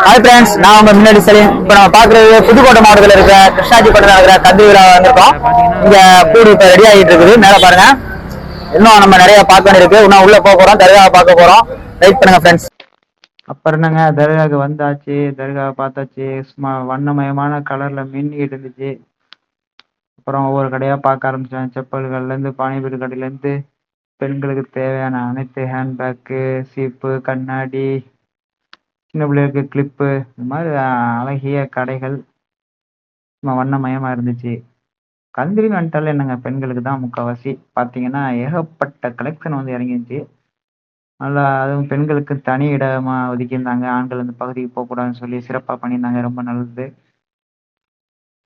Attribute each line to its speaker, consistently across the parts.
Speaker 1: Hi friends, நான் உங்க முன்னாடி சலீம். இப்போ நம்ம பாக்குறது புதுக்கோட்டை மாவட்டத்தில் இருக்கிற கிருஷ்ணாஜி பட்டணம் இருக்கிற கந்தூரி விழா வந்திருக்கோம். இங்க கூடு இப்ப ரெடி ஆகிட்டு இருக்குது. மேல பாருங்க, இன்னும் நம்ம நிறைய பார்க்க வேண்டியிருக்கு. இன்னும் உள்ள போக போறோம், தர்காவை பார்க்க போறோம். வெயிட் பண்ணுங்க ஃப்ரெண்ட்ஸ்.
Speaker 2: அப்புறம் என்னங்க, தர்காவுக்கு வந்தாச்சு. தர்காவை பார்த்தாச்சு. சும்மா வண்ணமயமான கலர்ல மின்னிட்டு இருந்துச்சு. அப்புறம் ஒவ்வொரு கடையா பார்க்க ஆரம்பிச்சேன். செப்பல்கள்ல இருந்து பானிபூரி கடையில இருந்து பெண்களுக்கு தேவையான அனைத்து ஹேண்ட்பேக்கு, சீப்பு, கண்ணாடி, சின்ன பிள்ளைகளுக்கு கிளிப்பு, இந்த மாதிரி அழகிய கடைகள் சும்மா வண்ணமயமா இருந்துச்சு. கந்திரின்னு வந்துட்டாலே என்னங்க, பெண்களுக்கு தான் முக்கால்வாசி. பார்த்தீங்கன்னா ஏகப்பட்ட கலெக்ஷன் வந்து இறங்கிருந்துச்சு. நல்லா, அதுவும் பெண்களுக்கு தனி இடமா ஒதுக்கியிருந்தாங்க. ஆண்கள் அந்த பகுதிக்கு போகக்கூடாதுன்னு சொல்லி சிறப்பாக பண்ணியிருந்தாங்க. ரொம்ப நல்லது.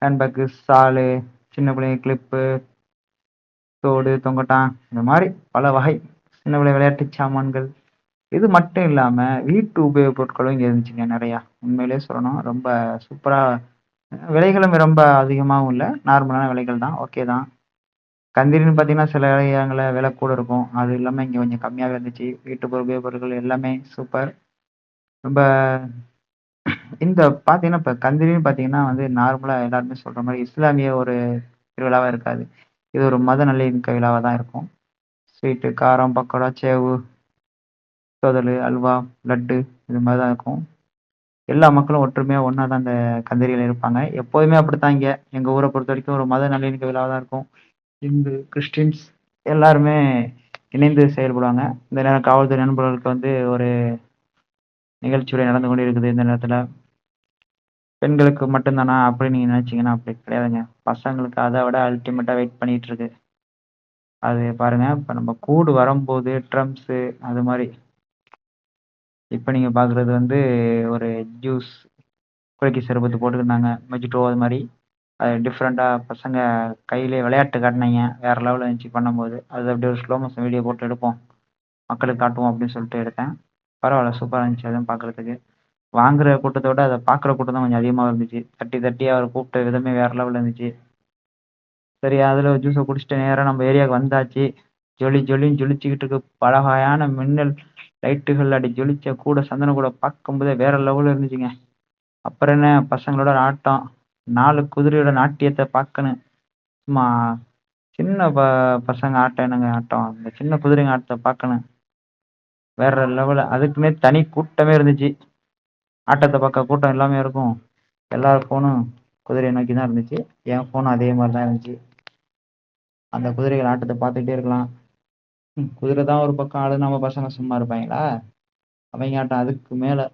Speaker 2: ஹேண்ட்பேக்கு, ஷாலு, சின்ன பிள்ளைங்க கிளிப்பு, தோடு, தொங்கட்டான், இந்த மாதிரி பல வகை சின்ன பிள்ளை விளையாட்டு சாமான்கள். இது மட்டும் இல்லாம வீட்டு உபயோகப் பொருட்களும் இங்க இருந்துச்சுங்க நிறையா. உண்மையிலேயே சொல்லணும், ரொம்ப சூப்பரா. விலைகளும் ரொம்ப அதிகமாகவும் இல்லை, நார்மலான விலைகள் தான், ஓகே தான். கந்திரின்னு பார்த்தீங்கன்னா சில இடங்களில் விலை கூட இருக்கும். அது இல்லாமல் இங்கே கொஞ்சம் கம்மியாகவே இருந்துச்சு. வீட்டு உபயோகப் பொருட்கள் எல்லாமே சூப்பர். ரொம்ப இந்த பார்த்தீங்கன்னா இப்போ கந்திரின்னு பார்த்தீங்கன்னா வந்து நார்மலாக எல்லாருமே சொல்கிற மாதிரி இஸ்லாமிய ஒரு திருவிழாவாக இருக்காது. இது ஒரு மத நல்லிணக்க விழாவாக தான் இருக்கும். ஸ்வீட்டு, காரம், பக்கோடா, சேவு, சோதல், அல்வா, லட்டு, இது மாதிரி தான் இருக்கும். எல்லா மக்களும் ஒற்றுமையாக ஒன்றா தான் இந்த கந்தேரியில் இருப்பாங்க. எப்போதுமே அப்படித்தான். இங்கே எங்கள் ஊரை பொறுத்த வரைக்கும் ஒரு மத நல்லிணக்க விழாவாக தான் இருக்கும். இந்து, கிறிஸ்டின்ஸ் எல்லாருமே இணைந்து செயல்படுவாங்க. இந்த நேரம் காவல்துறை நண்பர்களுக்கு வந்து ஒரு நிகழ்ச்சியுறை நடந்து கொண்டு இருக்குது. இந்த நேரத்தில் பெண்களுக்கு மட்டும்தானா அப்படின்னு நீங்கள் நினச்சிங்கன்னா அப்படி கிடையாதுங்க. பசங்களுக்கு அதை விட அல்டிமேட்டாக வெயிட் பண்ணிகிட்டு இருக்கு. அது பாருங்க, இப்போ நம்ம கூடு வரும்போது ட்ரம்ஸு அது மாதிரி. இப்போ நீங்கள் பார்க்குறது வந்து ஒரு ஜூஸ், குறைக்கி சர்பத்து போட்டுக்கிட்டாங்க, மெஜிட்டோ, அது மாதிரி. அது டிஃப்ரெண்ட்டாக பசங்க கையிலே விளையாட்டு காட்டினாங்க. வேறு லெவலில் இருந்துச்சு பண்ணும்போது. அது அப்படியே ஒரு ஸ்லோ மோஷன் வீடியோ போட்டு எடுப்போம், மக்களுக்கு காட்டுவோம் அப்படின்னு சொல்லிட்டு எடுத்தேன். பரவாயில்ல, சூப்பராக இருந்துச்சு அதுவும் பார்க்குறதுக்கு. வாங்குற கூட்டத்தை விட அதை பார்க்குற கூட்டம் தான் கொஞ்சம் அதிகமாக இருந்துச்சு. தட்டி தட்டி அவர் கூப்பிட்ட விதமே வேறு லெவலில் இருந்துச்சு. சரி, அதில் ஒரு ஜூஸை குடிச்சிட்டு நேராக நம்ம ஏரியாவுக்கு வந்தாச்சு. ஜொலி ஜொலின்னு ஜொலிச்சுக்கிட்டு இருக்கு. பலகையான மின்னல் லைட்டுகள் அடி ஜொலிச்ச கூட சந்தன கூட பார்க்கும்போதே வேற லெவலில் இருந்துச்சுங்க. அப்புறம் என்ன, பசங்களோட ஆட்டம், 4 குதிரையோட நாட்டியத்தை பார்க்கணும். சும்மா சின்ன பசங்க ஆட்டம் என்னங்க ஆட்டம், இந்த சின்ன குதிரைங்க ஆட்டத்தை பார்க்கணும். வேற லெவலில். அதுக்குன்னே தனி கூட்டமே இருந்துச்சு. ஆட்டத்தை பார்க்க கூட்டம் எல்லாமே இருக்கும். எல்லார் ஃபோனும் குதிரையை நோக்கி தான் இருந்துச்சு. என் ஃபோனும் அதே மாதிரி தான் இருந்துச்சு. அந்த குதிரைகள் ஆட்டத்தை பார்த்துக்கிட்டே இருக்கலாம். குதிரை தான் ஒரு பக்கம் ஆடு, நம்ம பசங்க சும்மா இருப்பாங்களா? அவங்க ஆட்டம் அதுக்கு மேலே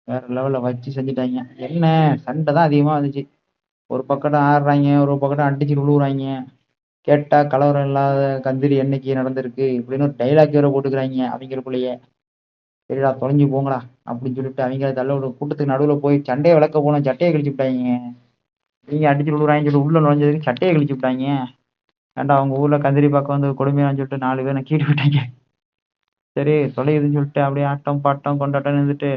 Speaker 2: வேற லெவலில் வச்சு செஞ்சுட்டாங்க. என்ன, சண்டை தான் அதிகமாக இருந்துச்சு. ஒரு பக்கத்தை ஆடுறாங்க, ஒரு பக்கத்தை அடிச்சு விழுவுறாங்க. கேட்டால் கலவரம் இல்லாத கந்திரி என்னைக்கு நடந்திருக்கு இப்படின்னு ஒரு டைலாக் வேற போட்டுக்கிறாங்க அவங்களுக்குள்ளேயே. சரிடா தொலைஞ்சு போங்கடா அப்படின்னு சொல்லிட்டு அவங்க தள்ள ஒரு கூட்டத்துக்கு நடுவில் போய் சண்டையை விளக்க போனோம், சட்டையை கழிச்சு விட்டாங்க. நீங்க அடிச்சு விழுவுறாங்கன்னு சொல்லிட்டு உள்ள நுழைஞ்சதுக்கு சட்டையை கழிச்சு விட்டாங்க. ஏன்டா அவங்க ஊர்ல கந்திரி பக்கம் வந்து கொடுமையான்னு சொல்லிட்டு 4 பேரை கீட்டு விட்டாங்க. சரி தொலையுதுன்னு சொல்லிட்டு அப்படியே ஆட்டம் பாட்டம் கொண்டாட்டம் இருந்துட்டு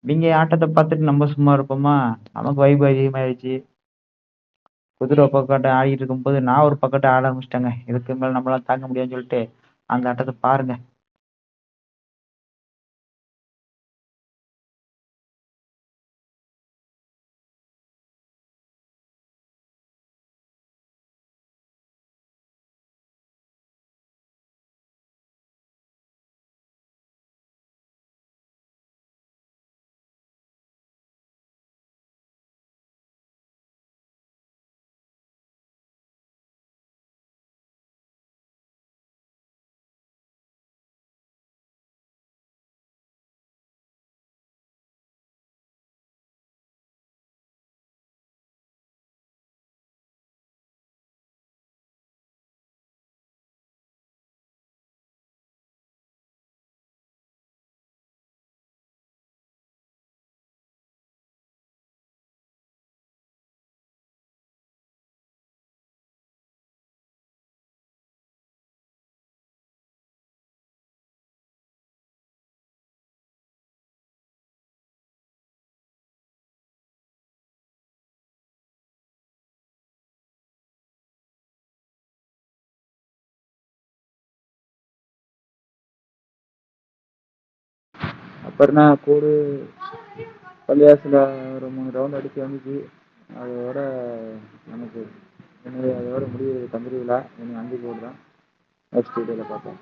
Speaker 2: இவங்க ஆட்டத்தை பார்த்துட்டு நம்ம சும்மா இருப்போமா? நமக்கு வைப்பு அதிகமாயிடுச்சு. குதிரை பக்கத்தை ஆடிட்டு இருக்கும்போது நான் ஒரு பக்கத்தை ஆட ஆரம்பிச்சிட்டேங்க. இதுக்கு மேல நம்மளால தாங்க முடியாதுன்னு சொல்லிட்டு அந்த ஆட்டத்தை பாருங்க. அப்புறம்னா கூடு பள்ளியாசில் ஒரு 3 ரவுண்ட் அடிச்சு வந்துச்சு. அதோட நமக்கு அதோட முடிவு கந்திரி விழா. இனி 5 கூடு தான். நெக்ஸ்ட் வீடியோவில் பார்ப்போம்.